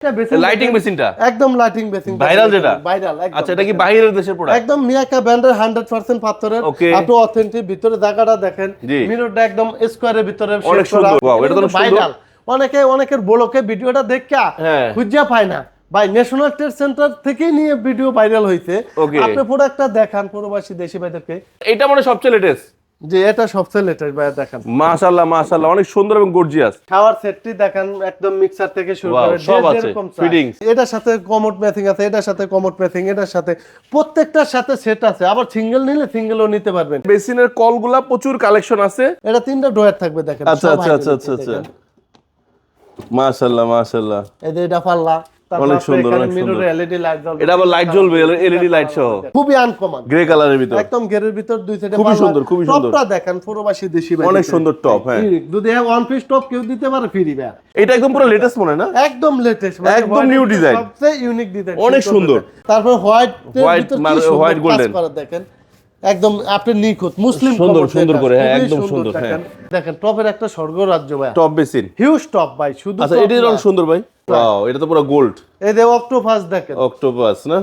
Lighting মেশিনটা একদম lighting machine viral যেটা ভাইরাল। আচ্ছা এটা কি বাইরের দেশের প্রোডাক্ট? একদম মিয়াকা ব্র্যান্ডের 100% পাথরের। আপনি অথেন্টিক ভিতরে জায়গাটা দেখেন, মিররটা একদম স্কয়ারের ভিতরে অনেক সুন্দর। ওয়াও এটা তো ভাইরাল। অনেকের ব্লকে ভিডিওটা দেখা খুঁজে পায় না ভাই, ন্যাশনাল ট্রেড সেন্টার থেকেই নিয়ে ভিডিও ভাইরাল হইছে। আপনি প্রোডাক্টটা দেখান প্রবাসী দেশি ভাইদেরকে। এটা মানে সবচেয়ে লেটেস্ট। যে এটা সবচেয়ে লেটেস্ট ভাই, দেখেন মাশাআল্লাহ মাশাআল্লাহ অনেক সুন্দর এবং গর্জিয়াস। শাওয়ার সেটটি দেখেন, একদম মিক্সার থেকে শুরু করে সব আছে, ফিটিংস। এটার সাথে কমোড ম্যাচিং আছে, এটার সাথে কমোড ম্যাচিং, এটার সাথে প্রত্যেকটার সাথে সেট আছে। আবার সিঙ্গেল নিলে সিঙ্গেলও নিতে পারবেন। বেসিনের কলগুলা প্রচুর কালেকশন আছে। এটা তিনটা ড্রয়ার থাকবে দেখেন। আচ্ছা আচ্ছা আচ্ছা আচ্ছা আচ্ছা মাশাআল্লাহ মাশাআল্লাহ। এই যে এটা পাল্লা, অনেক সুন্দর অনেক সুন্দর। এলইডি লাইট জ্বলবে, এটা আবার লাইট জ্বলবে, এলইডি লাইট সহ। খুবই আনকমন, গ্রে কালারের ভিতর, একদম গ্রের ভিতর দুই সাইডে খুবই সুন্দর খুবই সুন্দর। টপটা দেখেন প্রবাসী দেশি ভাই, অনেক সুন্দর টপ। হ্যাঁ যদি ওয়ান পিস টপ কেউ দিতে পারে ফ্রি ভাই। এটা একদম পুরো লেটেস্ট মনে না? একদম লেটেস্ট, একদম নিউ ডিজাইন, সবচেয়ে ইউনিক ডিজাইন, অনেক সুন্দর। তারপর হোয়াইট হোয়াইট গোল্ডেন দেখেন, একদম আপনি নিখুঁত মুসলিম সুন্দর সুন্দর করে। হ্যাঁ একদম সুন্দর। হ্যাঁ দেখেন টপের একটা স্বর্গরাজ্য ভাই, টপ বেসিন হিউজ টপ ভাই শুধু। আচ্ছা এটার রং সুন্দর ভাই। ওয়াও এটা তো পুরো গোল্ড। এই যে অক্টোপাস দেখেন, অক্টোপাস না?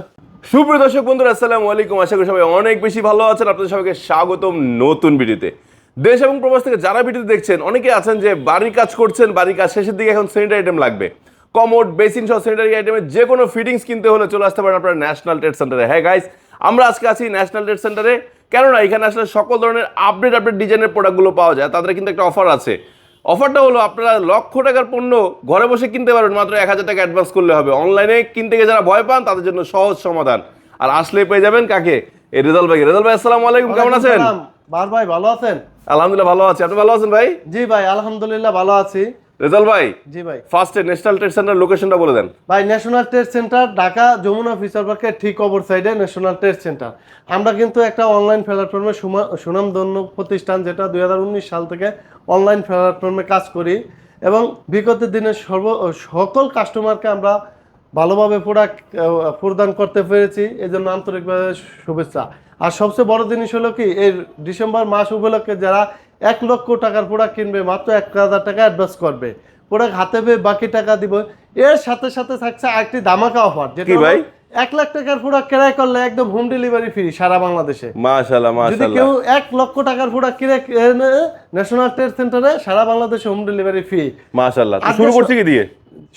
সুপ্রিয় দর্শক বন্ধুরা আসসালামু আলাইকুম, আশা করি সবাই অনেক বেশি ভালো আছেন। আপনাদের সবাইকে স্বাগতম নতুন ভিডিওতে। দেশ এবং প্রবাস থেকে যারা ভিডিওতে দেখছেন, অনেকে আছেন যে বাড়ির কাজ করছেন, বাড়ির কাজ শেষের দিকে এখন স্যানিটারি আইটেম লাগবে। কমোড বেসিন সহ স্যানিটারি আইটেমের যে কোনো ফিটিংস কিনতে হলে চলে আসতে পারেন আপনারা ন্যাশনাল ট্রেড সেন্টারে। হ্যাঁ গাইস, আমরা আজকে আছি ন্যাশনাল ট্রেড সেন্টারে। কেননা এখানে আসলে সকল ধরনের আপডেট ডিজাইনের প্রোডাক্টগুলো পাওয়া যায়। তাদের কিন্তু একটা অফার আছে। অফারটা হলো আপনারা লক্ষ টাকার পণ্য ঘরে বসে কিনতে পারবেন মাত্র 1000 টাকা অ্যাডভান্স করলে হবে। অনলাইনে কিনতে গিয়ে যারা ভয় পান তাদের জন্য সহজ সমাধান। আর আসলে পেয়ে যাবেন কাকে? এই রেজাল ভাই। রেজাল ভাই আসসালামু আলাইকুম, কেমন আছেন? বার ভাই ভালো আছেন? আলহামদুলিল্লাহ ভালো আছি, আপনি ভালো আছেন ভাই? জি ভাই আলহামদুলিল্লাহ ভালো আছি। রেজাল ভাই জি ভাই, ফার্স্টে ন্যাশনাল ট্রেড সেন্টার লোকেশনটা বলে দেন ভাই। National trade centre Dhaka Jamuna future পার্কের ঠিক অপর সাইডে ন্যাশনাল ট্রেড সেন্টার। আমরা কিন্তু একটা অনলাইন প্ল্যাটফর্মে সুনামধন্য প্রতিষ্ঠান, যেটা 2019 সাল থেকে অনলাইন প্ল্যাটফর্মে কাজ করি এবং বিগত দিনে সকল কাস্টমারকে আমরা ভালোভাবে প্রোডাক্ট প্রদান করতে পেরেছি। এই জন্য আন্তরিকভাবে শুভেচ্ছা। আর সবচেয়ে বড় জিনিস হলো কি, এই ডিসেম্বর মাস উপলক্ষে যারা 1 লক্ষ টাকার প্রোডাক্ট কিনবে মাত্র 1000 টাকা অ্যাডভান্স করবে, প্রোডাক্ট হাতে পেয়ে বাকি টাকা দিব। এর সাথে সাথে থাকছে আরেকটি ধামাকা অফার, যেটা ভাই 1 লাখ টাকার প্রোডাক্ট ক্রয় করলে একদম হোম ডেলিভারি ফ্রি সারা বাংলাদেশে। মাশাআল্লাহ মাশাআল্লাহ। যদি কেউ 1 লক্ষ টাকার প্রোডাক্ট কিনে ন্যাশনাল ট্রেড সেন্টারে সারা বাংলাদেশে হোম ডেলিভারি ফ্রি। মাশাআল্লাহ। শুরু করছি কি দিয়ে?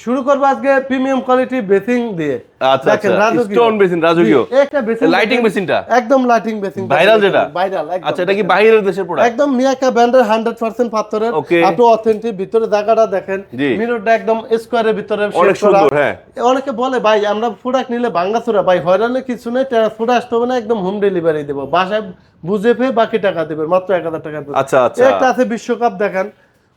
শুরু করব আজকে প্রিমিয়াম কোয়ালিটি বেসিং দিয়ে। আচ্ছা আচ্ছা স্টোন বেসিন রাজকীয়। একটা বেসিং লাইটিং মেশিনটা একদম লাইটিং বেসিং ভাইরাল যেটা ভাইরাল। আচ্ছা এটা কি বাইরের দেশের প্রোডাক্ট? একদম মিয়াকা ব্র্যান্ডের 100% পাথরের। আপনি অথেন্টিক ভিতরে জায়গাটা দেখেন, মিররটা একদম স্কয়ারের ভিতরে অনেক সুন্দর। হ্যাঁ অনেকে বলে ভাই আমরা প্রোডাক্ট নিলে ভাঙাচোরা, ভাই হয়রানি কিছু নেই, ট্রান্সপোর্ট আসতে হবে না, একদম হোম ডেলিভারি দেব, বাসায় বুঝে পেয়ে বাকি টাকা দিবেন মাত্র 1000 টাকা। আচ্ছা আচ্ছা একটা আছে বিশ্বকাপ দেখেন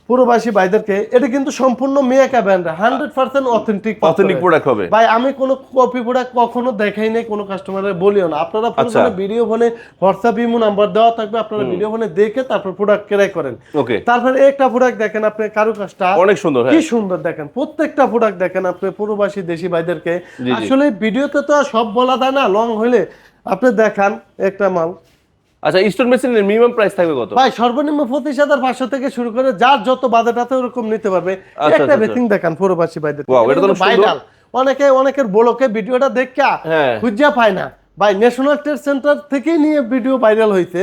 প্রবাসী ভাইদেরকে, এটা কিন্তু সম্পূর্ণ মিয়াকা ব্র্যান্ড 100% অথেন্টিক প্রোডাক্ট হবে ভাই। আমি কোনো কপি প্রোডাক্ট কখনো দেখাই নাই, কোনো কাস্টমারের বলিও না। আপনারা প্রথমে ভিডিও ফোনে হোয়াটসঅ্যাপ ইমো নাম্বার দেওয়া থাকবে, আপনারা ভিডিও ফোনে দেখে তারপর প্রোডাক্ট ক্রয় করেন। ওকে, তারপরে একটা প্রোডাক্ট দেখেন, আপনি কারুকাজটা অনেক সুন্দর, কি সুন্দর দেখেন। প্রত্যেকটা প্রোডাক্ট দেখেন আপনি প্রবাসী দেশি ভাইদেরকে। আসলে ভিডিওতে তো সব বলা যায় না, লং হইলে আপনি দেখান একটা মাল। আচ্ছা স্টোন মেশিনের মিনিমাম প্রাইস থাকবে কত ভাই? সর্বনিম্ন 25,500 থেকে শুরু করে যার যত বাজেট আছে ওরকম নিতে পারবে। একটা বেসিং দেখান প্রবাসী ভাইদের, ওয়াও এটা তো ভাইরাল। অনেকের ব্লকে ভিডিওটা দেখা খুঁজে পায় না ভাই, ন্যাশনাল ট্রেড সেন্টার থেকেই নিয়ে ভিডিও ভাইরাল হইছে।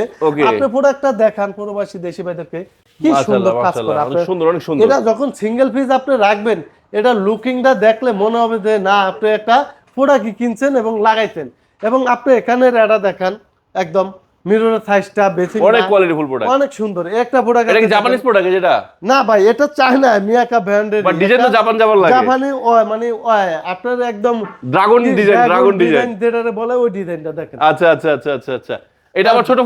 আপনি প্রোডাক্টটা দেখান প্রবাসী দেশি ভাইদেরকে, কি সুন্দর কাজ করে। অনেক সুন্দর অনেক সুন্দর। এটা যখন সিঙ্গেল পিস আপনি রাখবেন, এটা লুকিংটা দেখলে মনে হবে যে না আপনি একটা প্রোডাক্ট কিনছেন এবং লাগাইছেন। এবং আপনি এখানে এটা দেখান, একদম মিররের সাইজটা বেসিং অনেক কোয়ালিটিফুল প্রোডাক্ট, অনেক সুন্দর। একটা প্রোডাক্ট এটা কি জাপানিজ প্রোডাক্ট? যেটা না ভাই, এটা চায়না মিয়াকা ব্র্যান্ডের, বাট ডিজাইন তো জাপান লাগে। জাপানি মানে আপনার একদম ড্রাগন ডিজাইন যেটা বলে ওই ডিজাইনটা দেখেন। আচ্ছা আচ্ছা আচ্ছা আচ্ছা আচ্ছা। এটা আবার ছোট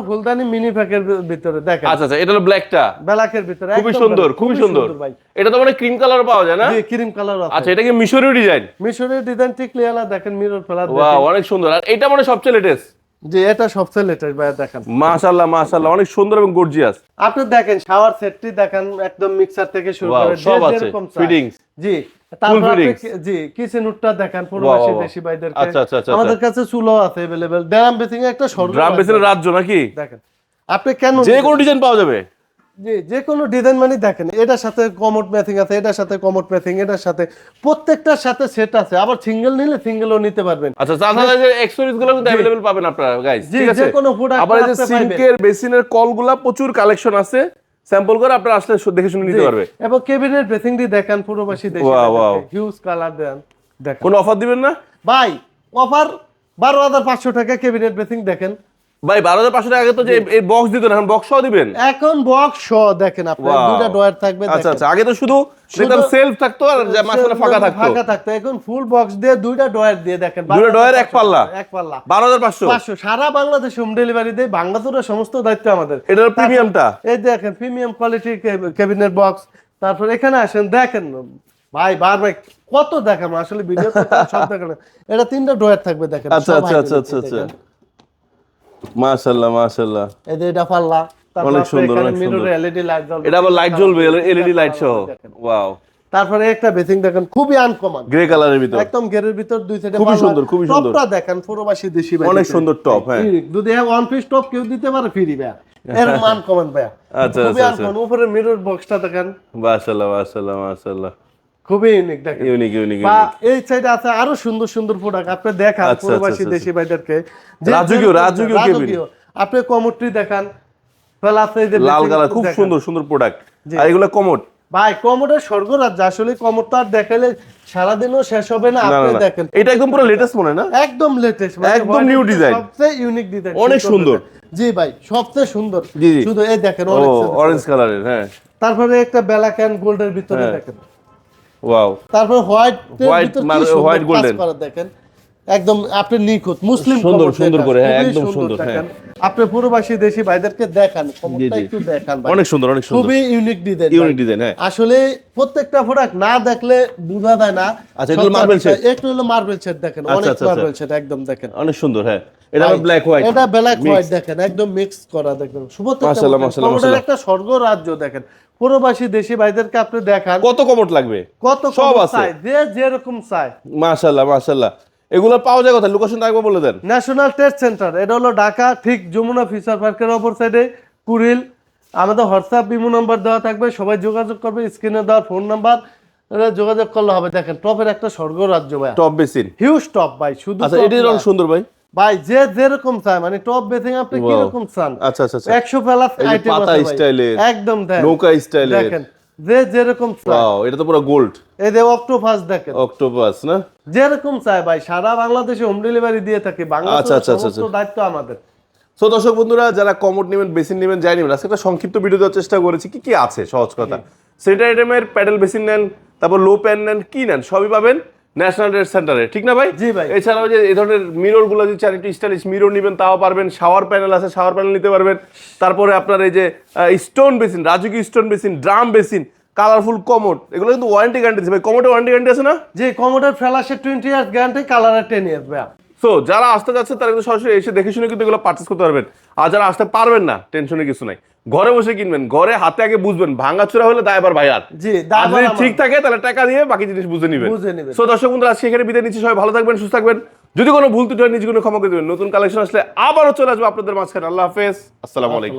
ফুলদানি মিনি প্যাকের ভিতরে দেখেন। আচ্ছা আচ্ছা, এটা হলো ব্ল্যাকটা, ব্ল্যাকের ভিতরে খুবই সুন্দর খুবই সুন্দর ভাই। এটা তো মানে ক্রিম কালার পাওয়া যায় না? জি ক্রিম কালার আছে। আচ্ছা এটা কি মিশরীয় ডিজাইন ঠিক ক্লিয়ার দেখেন, মিরর ফেলা। ওয়াও অনেক সুন্দর। আর এটা মানে সবচেয়ে লেটেস্ট। যে এটা সবচেয়ে লেটেস্ট ভাই, দেখেন মাশাআল্লাহ মাশাআল্লাহ অনেক সুন্দর এবং গর্জিয়াস। আপনি দেখেন শাওয়ার সেটটি দেখেন, একদম মিক্সার থেকে শুরু করে সব আছে, ফিটিংস। জি তারপর জি কিচেন উডটা দেখেন প্রবাসী দেশি ভাইদের। আচ্ছা আচ্ছা আচ্ছা, আমাদের কাছে চুলো আছে अवेलेबल। ড্রাম বেসিং একটা সরু ড্রাম বেসিনের রাজ্য নাকি? দেখেন আপনি কেন যে কোনো ডিজাইন পাওয়া যাবে। জি, যে কোনো ডিজাইন মানে দেখেন এটার সাথে কমোড ম্যাচিং আছে, এটার সাথে কমোড ম্যাচিং, এটার সাথে প্রত্যেকটার সাথে সেট আছে। আবার সিঙ্গেল নিলে সিঙ্গেলও নিতে পারবেন। আচ্ছা তাছাড়া যে অ্যাকসেসরিজ গুলো কিন্তু अवेलेबल পাবেন আপনারা গাইস, জি, ঠিক আছে? যে কোনো প্রোডাক্ট আবার এই যে সিঙ্কের বেসিনের কলগুলা প্রচুর কালেকশন আছে, স্যাম্পল করে আপনারা আসলে দেখে শুনে নিতে পারবে। এবং কেবিনেট ড্রেসিং দিয়ে দেখেন প্রবাসী দেশে Wow. হিউজ কালার দেন দেখেন। কোনো অফার দিবেন না ভাই অফার 12,500 টাকা কেবিনেট ড্রেসিং দেখেন ভাই? 12,500 টাকা আগে তো যে এই বক্স দিতেন, এখন বক্স সহ দিবেন? এখন বক্স সহ দেখেন আপনার Wow. দুইটা ডয়ার থাকবে আচ্ছা দেখেন। আচ্ছা, আগে তো শুধু দেখতাম সেলফ থাকতো আর যে মাঝখানে ফাঁকা থাকতো। ফাঁকা থাকতো, এখন ফুল বক্স দিয়ে দুইটা ডয়ার দিয়ে দেখেন। দুইটা ডয়ার এক পাল্লা? এক পাল্লা 12,500। 500 সারা বাংলাদেশে হোম ডেলিভারি দেয়, বাংলাদেশের সমস্ত দায়িত্ব আমাদের। এটার প্রিমিয়ামটা এই দেখেন প্রিমিয়াম কোয়ালিটি ক্যাবিনেট বক্স। তারপর এখানে আসেন দেখেন ভাই বারবার কত দেখাম আসলে ভিডিও সব দেখেন। এটা তিনটা ডয়ার থাকবে দেখেন। আচ্ছা আচ্ছা আচ্ছা আচ্ছা আচ্ছা, মাশাআল্লাহ মাশাআল্লাহ। এই যে এটা পাল্লা, তারপর অনেক সুন্দর, এখানে অনেক মিরর সুন্দর। এলইডি লাইট জ্বলবে, এটা আবার লাইট জ্বলবে, এলইডি লাইট সহ। ওয়াও, তারপরে একটা বেসিং দেখেন খুবই আনকমন, গ্রে কালারের ভিতর একদম ঘেরের ভিতর দুই সাইডে খুবই সুন্দর, খুবই সুন্দর। টপটা দেখেন প্রবাসী দেশি ভাই অনেক সুন্দর টপ। হ্যাঁ যদি ওয়ান পিস টপ কেউ দিতে পারে ফ্রি ভাই, এর মান কমন ভাই। আচ্ছা খুবই আচ্ছা আনকমন। উপরে মিরর বক্সটা দেখেন মাশাআল্লাহ মাশাআল্লাহ মাশাআল্লাহ, খুবই ইউনিক দেখেন। Unique unique. বা এই সাইডে আছে আরো সুন্দর সুন্দর প্রোডাক্ট আপনি দেখান আচ্ছা, প্রবাসী আচ্ছা, দেশি ভাইদেরকে। রাজকীয় কেবিন। আপনি কমোডটি দেখান, প্লাস এই যে লাল বেসিং কালার, খুব দেখেন। সুন্দর সুন্দর প্রোডাক্ট। আর এগুলো কমোড ভাই কমোডের স্বর্গরাজ্য, আসলে কমোড তো আর দেখাইলে সারাদিনও শেষ হবে না। না আপনি না, দেখেন এটা একদম পুরো লেটেস্ট মনে হয় না? একদম লেটেস্ট, একদম new design। সবচেয়ে ইউনিক ডিজাইন, অনেক সুন্দর। জি ভাই সবচেয়ে সুন্দর। জি, জি। শুধু এই দেখেন ও অনেক অরেঞ্জ কালারের। হ্যাঁ তারপরে একটা ব্ল্যাক এন্ড গোল্ডের ভিতরে হ্যাঁ। দেখেন। ওয়াও, তারপর হোয়াইট White white golden। দেখেন একদম আপনি নিখুঁত মুসলিম সুন্দর, কমোড সুন্দর দেখেন, করে, হ্যাঁ, খুবই একদম সুন্দর, দেখেন। আপনি প্রবাসী দেশি ভাইদেরকে দেখান কমোডটা জি। একটু দেখান ভাই, অনেক সুন্দর অনেক সুন্দর, খুবই ইউনিক ডিজাইন। Unique design. হ্যাঁ আসলে প্রত্যেকটা প্রোডাক্ট না দেখলে বোঝা যায় না। আচ্ছা, এটা হলো marble shade? একটু হলো মার্বেল শেড দেখেন, আচ্ছা, অনেক আচ্ছা, মার্বেল শেড একদম দেখেন। অনেক সুন্দর। হ্যাঁ এটা আবার ব্ল্যাক হোয়াইট। এটা ব্ল্যাক হোয়াইট দেখেন একদম মিক্স করা দেখেন। মাশাআল্লাহ, মাশাআল্লাহ, মাশাআল্লাহ। একটা স্বর্গ রাজ্য দেখেন। প্রবাসী দেশি ভাইদেরকে আপনি দেখান কত কমোড লাগবে? কত সব কম আছে। চাই, যে যেরকম চাই। মাশাআল্লাহ মাশাআল্লাহ। এগুলো পাওয়া যায় কোথায়? লোকেশনটা একবার বলে দেন। ন্যাশনাল ট্রেড সেন্টার, এটা হলো ঢাকা, ঠিক যমুনা ফিচার পার্কের অপর সাইডে কুড়িল। আমাদের হোয়াটসঅ্যাপ ইমো নাম্বার দেওয়া থাকবে, সবাই যোগাযোগ করবে, স্ক্রিনে দেওয়া ফোন নাম্বার যোগাযোগ করলে হবে। দেখেন টপের একটা স্বর্গ রাজ্য ভাই, টপ বেসিন। হিউজ টপ ভাই, শুধু আচ্ছা top এটাই না। রং সুন্দর ভাই। ভাই যে যেরকম চায় মানে টপ বেসিং আপনি Wow. কি রকম চান, আচ্ছা আচ্ছা আচ্ছা, 100 প্লাস এই যে আইটেম পাতা আছে ভাই। স্টাইলের, একদম দেন নৌকা স্টাইলের। দেখেন যে যেরকম চায়। ওয়াও, এটা তো পুরো গোল্ড। এই যে অক্টোপাস দেখেন, অক্টোপাস না? যেরকম চায় ভাই, সারা বাংলাদেশে হোম ডেলিভারি দিয়ে থাকি, আচ্ছা, বাংলাদেশের আচ্ছা, আচ্ছা, সমস্ত দায়িত্ব আমাদের। সো দর্শক বন্ধুরা, যারা কমোড নেবেন, বেসিন নেবেন, যাই নেবেন, আজকে একটা সংক্ষিপ্ত ভিডিও দেওয়ার চেষ্টা করেছি কি কি আছে। সহজ কথা, সেন্টার আইটেমের প্যাডেল বেসিন নেন, তারপর লো প্যান নেন, কি নেন সবই পাবেন ন্যাশনাল ট্রেড সেন্টারে, ঠিক না ভাই? জি ভাই। এছাড়াও যে এই ধরনের মিরর গুলো যদি চান একটু স্টাইলিশ মিরর নেবেন তাও পারবেন। শাওয়ার প্যানেল আছে, শাওয়ার প্যানেল নিতে পারবেন। তারপরে আপনার এই যে স্টোন বেসিন, রাজকীয় stone basin, drum basin, colourful commode, এগুলো কিন্তু ওয়ারেন্টি গ্যারান্টি আছে ভাই। কমোডে ওয়ারেন্টি গ্যারান্টি আছে না? যে কমোডের ফ্ল্যাশে 20 ইয়ার্স গ্যারান্টি, কালারের 10 ইয়ার্স ভাই। সো যারা আসতে যাচ্ছে তারা কিন্তু সরাসরি এসে দেখে শুনে কিন্তু এগুলো পারচেস করতে পারবেন। আর যারা আসতে পারবেন না, টেনশনের কিছু নাই, ঘরে বসে কিনবেন, ঘরে হাতে আগে বুঝবেন, ভাঙাচোরা হলে দায়বার ভাই। আর জি, আর দায়ভার যদি আমার। ঠিক থাকে তাহলে টাকা দিয়ে বাকি জিনিস বুঝে নেবেন। বুঝে নিবেন। সো দর্শক বন্ধুরা, আজকে এখানে বিদায় নিচ্ছি। সবাই ভালো থাকবেন, সুস্থ থাকবেন। যদি কোনো ভুল ত্রুটি হয় নিজে কোনো ক্ষমা করে দেবেন। নতুন কালেকশন আসলে আবারও চলে আসবো আপনাদের মাঝখানে। আল্লাহ হাফেজ, আসসালামু আলাইকুম।